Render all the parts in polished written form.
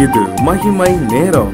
இது மகிமை நேரம்.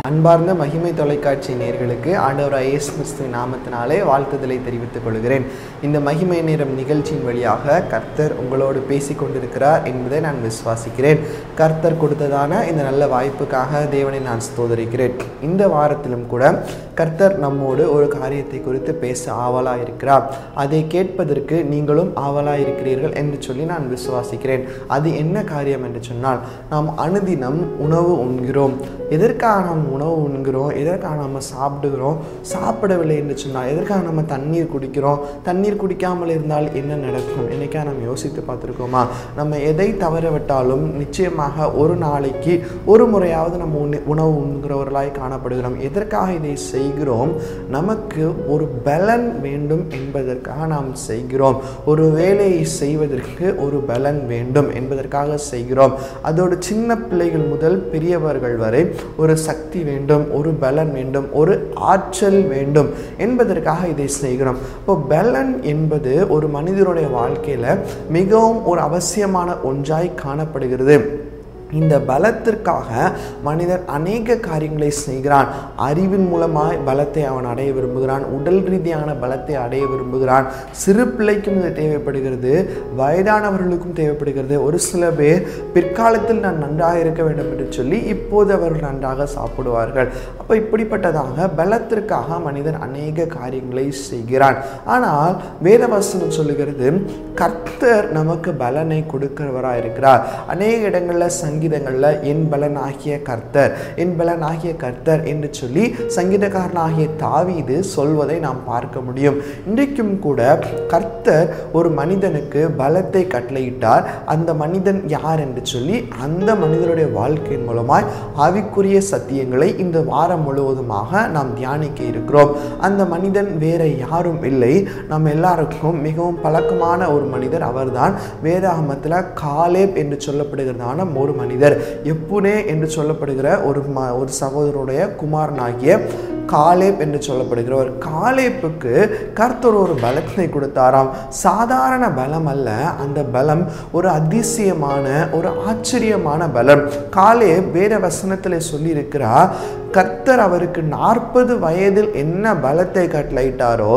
அன்பார்ந்த மகிமை தொலைக்காட்சி நேயர்களுக்கு ஆண்டவராகிய இயேசு கிறிஸ்துவின் நாமத்தினாலே வாழ்த்துதலை தெரிவித்துக் கொள்கிறேன். இந்த மகிமை நேரம் நிகழ்ச்சியின் வழியாக கர்த்தர் உங்களோடு பேசிக் கொண்டிருக்கிறார் என்பதை நான் விசுவாசிக்கிறேன். கர்த்தர் கொடுத்ததான இந்த நல்ல வாய்ப்புக்காக தேவனை நான் ஸ்தோத்திரிக்கிறேன். இந்த வாரத்திலும் கூட கர்த்தர் நம்மோடு ஒரு காரியத்தை குறித்து பேச ஆவலாக இருக்கிறார். அதை கேட்பதற்கு நீங்களும் ஆவலாக இருக்கிறீர்கள் என்று சொல்லி நான் விசுவாசிக்கிறேன். அது என்ன காரியம் என்று சொன்னால், நாம் அனுதினம் உணவு உண்கிறோம். எதற்காக நாம் உணவு உண்கிறோம்? எதற்காக நம்ம சாப்பிடுகிறோம்? சாப்பிடவில்லை என்று சொன்னால் எதற்காக நம்ம தண்ணீர் குடிக்கிறோம்? தண்ணீர் குடிக்காமல் இருந்தால் என்ன நடக்கும்? என்னைக்கா நம்ம யோசித்து பார்த்துருக்கோமா? நம்ம எதை தவற விட்டாலும் நிச்சயமாக ஒரு நாளைக்கு ஒரு முறையாவது நம்ம உணவு உண்கிறவர்களாய் காணப்படுகிறோம். எதற்காக இதை செய்கிறோம்? நமக்கு ஒரு பலன் வேண்டும் என்பதற்காக நாம் செய்கிறோம். ஒரு வேலையை செய்வதற்கு ஒரு பலன் வேண்டும் என்பதற்காக செய்கிறோம். அதோடு சின்ன பிள்ளைகள் முதல் பெரியவர்கள் வரை ஒரு சக்தி வேண்டும், ஒரு பலன் வேண்டும், ஒரு ஆற்றல் வேண்டும் என்பதற்காக இதை செய்கிறோம். இப்போ பலன் என்பது ஒரு மனிதனுடைய வாழ்க்கையில மிகவும் ஒரு அவசியமான ஒன்றாய் காணப்படுகிறது. இந்த பலத்திற்காக மனிதன் அநேக காரியங்களை செய்கிறான். அறிவின் மூலமாய் பலத்தை அவன் அடைய விரும்புகிறான். உடல் ரீதியான பலத்தை அடைய விரும்புகிறான். சிறு பிள்ளைக்கும் இது தேவைப்படுகிறது, வயதானவர்களுக்கும் தேவைப்படுகிறது. ஒரு சில பேர் பிற்காலத்தில் நான் நன்றாக இருக்க வேண்டும் என்று சொல்லி இப்போது அவர்கள் நன்றாக சாப்பிடுவார்கள். அப்போ இப்படிப்பட்டதாக பலத்திற்காக மனிதன் அநேக காரியங்களை செய்கிறான். ஆனால் வேதவசனம் சொல்லுகிறது, கர்த்தர் நமக்கு பலனை கொடுக்கிறவராக இருக்கிறார். அநேக இடங்களில் சங்கீதங்களில் என் பலனாகிய கர்த்தர், என் பலனாகிய கர்த்தர் என்று சொல்லி சங்கீதக்காரனாகிய தாவீது சொல்வதை நாம் பார்க்க முடியும். இன்றைக்கும் கூட கர்த்தர் ஒரு மனிதனுக்கு பலத்தை கட்டளையிட்டார். அந்த மனிதன் யார் என்று சொல்லி அந்த மனிதனுடைய வாழ்க்கையின் மூலமாய் ஆவிக்குரிய சத்தியங்களை இந்த வாரம் முழுவதுமாக நாம் தியானிக்க இருக்கிறோம். அந்த மனிதன் வேற யாரும் இல்லை, நம்ம எல்லாருக்கும் மிகவும் பழக்கமான ஒரு மனிதர். அவர்தான் வேதாகமத்தில் காலேப் என்று சொல்லப்படுகிறதான ஒரு மனிதர். எப்புனே என்று சொல்லப்படுகிற ஒரு சகோதரருடைய குமாரனாகிய காலேப் என்று சொல்லப்படுகிறவர். காலேப்புக்கு கர்த்தர் ஒரு பலத்தை கொடுத்தாராம். சாதாரண பலம் அல்ல, அந்த பலம் ஒரு அதிசயமான ஒரு ஆச்சரியமான பலம். காலேப் வேத வசனத்தில் சொல்லி இருக்கிறார், கர்த்தர் அவருக்கு 40 வயதில் என்ன பலத்தை கட்டளையிட்டாரோ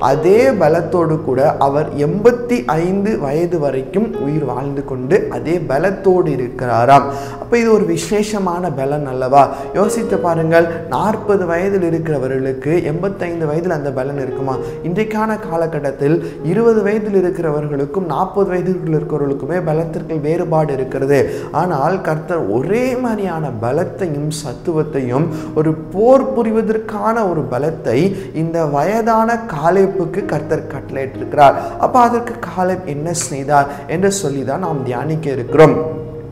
அதே பலத்தோடு கூட அவர் 85 வயது வரைக்கும் உயிர் வாழ்ந்து கொண்டு அதே பலத்தோடு இருக்கிறாராம். அப்போ இது ஒரு விசேஷமான பலன் அல்லவா? யோசித்து பாருங்கள், 40 வயதில் இருக்கிறவர்களுக்கு 85 வயதில் அந்த பலன் இருக்குமா? இன்றைக்கான காலகட்டத்தில் 20 வயதில் இருக்கிறவர்களுக்கும் 40 வயதில் இருக்கிறவர்களுக்குமே பலத்திற்கு வேறுபாடு இருக்கிறது. ஆனால் கர்த்தர் ஒரே மாதிரியான பலத்தையும் சத்துவத்தையும் ஒரு போர் புரிவதற்கான ஒரு பலத்தை இந்த வயதான காலேப்புக்கு கர்த்தர் கட்டளையிட்டிருக்கிறார். அப்ப அதற்கு காலேப் என்ன செய்தார் என்று சொல்லிதான் நாம் தியானிக்க இருக்கிறோம்.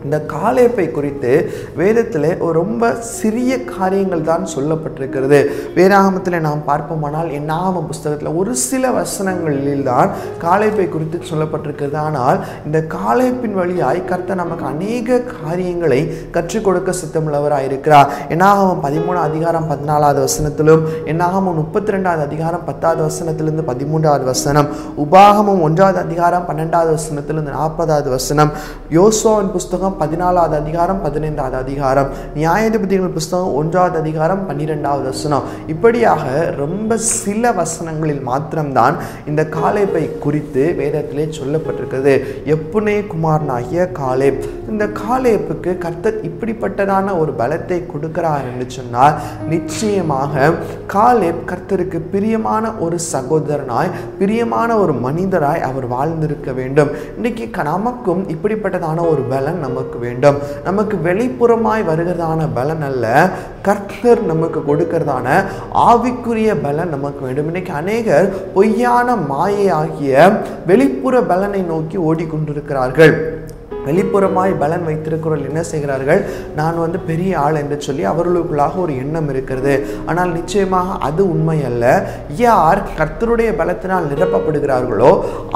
இந்த காலேப்பை குறித்து வேதத்தில் ரொம்ப சிறிய காரியங்கள் தான் சொல்லப்பட்டிருக்கிறது. வேதாகமத்தில் நாம் பார்ப்போமானால் என்னாகம புஸ்தகத்தில் ஒரு சில வசனங்களில் தான் காலேப்பை குறித்து சொல்லப்பட்டிருக்கிறது. ஆனால் இந்த காலேப்பின் வழியாய் கர்த்தர் நமக்கு அநேக காரியங்களை கற்றுக் கொடுக்க சித்தமுள்ளவராக இருக்கிறார். என்னாகமம் 13 அதிகாரம் 14வது வசனத்திலும், என்னாகமம் 32வது அதிகாரம் 10வது வசனத்திலிருந்து 13வது வசனம், உபாகமம் 1வது அதிகாரம் 12வது வசனத்திலிருந்து 40வது வசனம், யோசுவாவின் புஸ்தகம் 14வது அதிகாரம் 15வது அதிகாரம், நியாயாதிபதிகள் புஸ்தகம் 1வது அதிகாரம் 12வது வசனம், இப்படியாக ரொம்ப சில வசனங்களில் மாத்திரம்தான் இந்த காலேப்பை குறித்து வேதத்திலே சொல்லப்பட்டிருக்கிறது. எப்புனே குமாரனாகிய காலேப். இந்த காலேப்புக்கு கர்த்தர் இப்படிப்பட்டதான ஒரு பலத்தை கொடுக்கிறார் என்று சொன்னால் நிச்சயமாக காலேப் கர்த்தருக்கு பிரியமான ஒரு சகோதரனாய், பிரியமான ஒரு மனிதராய் அவர் வாழ்ந்திருக்க வேண்டும். இன்னைக்கு நமக்கும் இப்படிப்பட்டதான ஒரு பலன் நமக்கு வேண்டும். நமக்கு வெளிப்புறமாய் வருகிறதான பலன் அல்ல, கர்த்தர் நமக்கு கொடுக்கிறதான ஆவிக்குரிய பலன் நமக்கு வேண்டும். இன்னைக்கு அநேகர் பொய்யான மாயை ஆகிய வெளிப்புற பலனை நோக்கி ஓடிக்கொண்டிருக்கிறார்கள். வெளிப்புறமாய் பலன் வைத்திருக்கிறவர்கள் என்ன செய்கிறார்கள்? நான் பெரிய ஆள் என்று சொல்லி அவர்களுக்குள்ளாக ஒரு எண்ணம் இருக்கிறது. ஆனால் நிச்சயமாக அது உண்மை அல்ல. யார் கர்த்தருடைய பலத்தினால் நிரப்பப்படுகிறார்களோ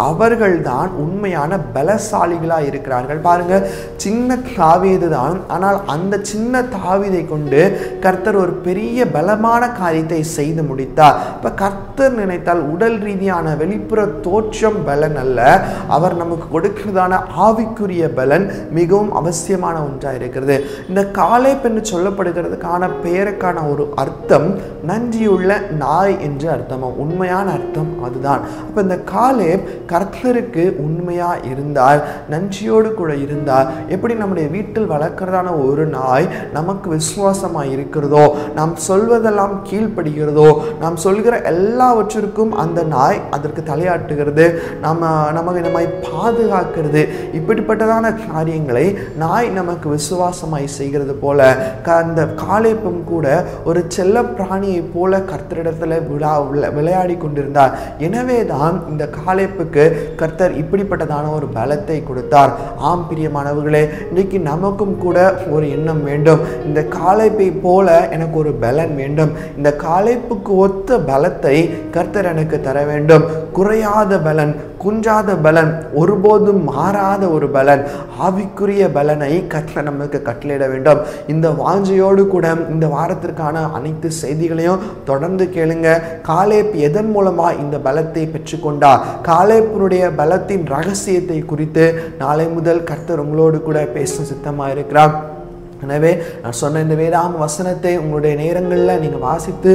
அவர்கள்தான் உண்மையான பலசாலிகளாக இருக்கிறார்கள். பாருங்க, சின்ன தாவீது தான், ஆனால் அந்த சின்ன தாவீதை கொண்டு கர்த்தர் ஒரு பெரிய பலமான காரியத்தை செய்து முடித்தார். இப்போ கர்த்தர் நினைத்தால் உடல் ரீதியான வெளிப்புற தோற்றம் பலன் அல்ல, அவர் நமக்கு கொடுக்கிறதான ஆவிக்குரிய பலன் மிகவும் அவசியமான ஒன்றாக இருக்கிறது. இந்த காலேப் என்று சொல்லப்படுகிறதுக்கான பெயருக்கான ஒரு அர்த்தம் நன்றியுள்ள நாய் என்று அர்த்தமும், உண்மையான அர்த்தம் அதுதான். அப்போ இந்த காலேப் கர்த்தருக்கு உண்மையா இருந்தால், நன்றியோடு கூட இருந்தால், எப்படி நம்முடைய வீட்டில் வளர்க்கிறதான ஒரு நாய் நமக்கு விசுவாசமாக இருக்கிறதோ, நாம் சொல்வதெல்லாம் கீழ்ப்படுகிறதோ, நாம் சொல்கிற எல்லாவற்றிற்கும் அந்த நாய் அதற்கு தலையாட்டுகிறது, நம்மை பாதுகாக்கிறது, இப்படிப்பட்டதான காரியங்களை நாய் நமக்கு விசுவாசமாய் செய்கிறது போல அந்த காலேப்பும் கூட ஒரு செல்ல பிராணியை போல கர்த்தரிடத்துல விளையாடி கொண்டிருந்தார். எனவே தான் இந்த காலேப்புக்கு கர்த்தர் இப்படிப்பட்டதான ஒரு பலத்தை கொடுத்தார். ஆம் பிரியமானவர்களே, இன்னைக்கு நமக்கும் கூட ஒரு எண்ணம் வேண்டும். இந்த காலேப்பை போல எனக்கு ஒரு பலன் வேண்டும். இந்த காலேப்புக்கு ஒத்த பலத்தை கர்த்தர் எனக்கு தர வேண்டும். குறையாத பலன், குன்றாத பலன், ஒருபோதும் மாறாத ஒரு பலன், ஆவிக்குரிய பலனை கர்த்தர் நமக்கு கட்டளையிட வேண்டும். இந்த வாஞ்சையோடு கூட இந்த வாரத்திற்கான அனைத்து செய்திகளையும் தொடர்ந்து கேளுங்க. காலேப் எதன் மூலமா இந்த பலத்தை பெற்றுக்கொண்டார், காலேப்பினுடைய பலத்தின் ரகசியத்தை குறித்து நாளை முதல் கர்த்தர் உங்களோடு கூட பேச சித்தமாக இருக்கிறார். எனவே நான் சொன்ன இந்த வேதாம வசனத்தை உங்களுடைய நேரங்களில் நீங்கள் வாசித்து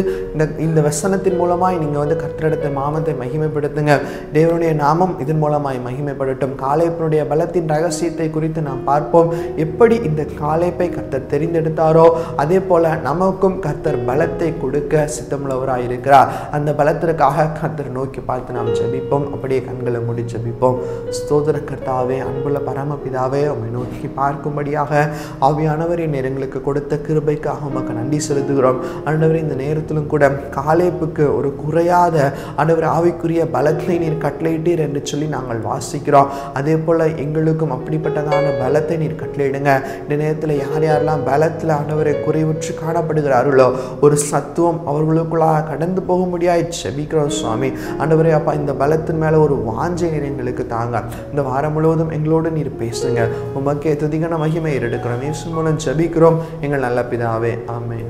இந்த வசனத்தின் மூலமாய் நீங்கள் கர்த்தரிடத்தை நாமத்தை மகிமைப்படுத்துங்க. தேவனுடைய நாமம் இதன் மூலமாய் மகிமைப்படட்டும். காலேப்பினுடைய பலத்தின் ரகசியத்தை குறித்து நாம் பார்ப்போம். எப்படி இந்த காலேப்பை கர்த்தர் தெரிந்தெடுத்தாரோ அதே போல நமக்கும் கர்த்தர் பலத்தை கொடுக்க சித்தமுள்ளவராக இருக்கிறார். அந்த பலத்திற்காக கர்த்தர் நோக்கி பார்த்து நாம் ஜெபிப்போம். அப்படியே கண்களை மூடி ஜெபிப்போம். ஸ்தோத்திர கர்த்தாவே, அன்புள்ள பரமபிதாவே, உம்மை நோக்கி பார்க்கும்படியாக ஆவியானவர் எங்களுக்கு கொடுத்த கிருபைக்காக உமக்கு நன்றி செலுத்துகிறோம். ஆண்டவரே, இந்த நேரத்திலும் கூட காலேப்புக்கு ஒரு குறையாத ஆண்டவர் ஆவிக்குரிய பலத்தை நீர் கட்டளையிட்டீர் என்று சொல்லி நாங்கள் வாசிக்கிறோம். அதே போல எங்களுக்கும் அப்படிப்பட்டதான பலத்தை நீர் கட்டளையிடுங்க. இந்த நேரத்தில் யார் யாரெல்லாம் பலத்தில் ஆண்டவரை குறைவுற்று காணப்படுகிறார்களோ ஒரு சத்துவம் அவர்களுக்குள்ளாக கடந்து போக முடியாது ஜெபிக்கிறோம் சுவாமி. ஆண்டவரே அப்பா, இந்த பலத்தின் மேல ஒரு வாஞ்சை நீர் எங்களுக்கு தாங்க. இந்த வாரம் முழுவதும் எங்களோடு நீர் பேசுங்க. உமக்கே துதிகன மகிமை எடுக்கிறோம். இயேசு மூலம் ஜெபிக்கிறோம் எங்கள் நல்ல பிதாவே, ஆமென்.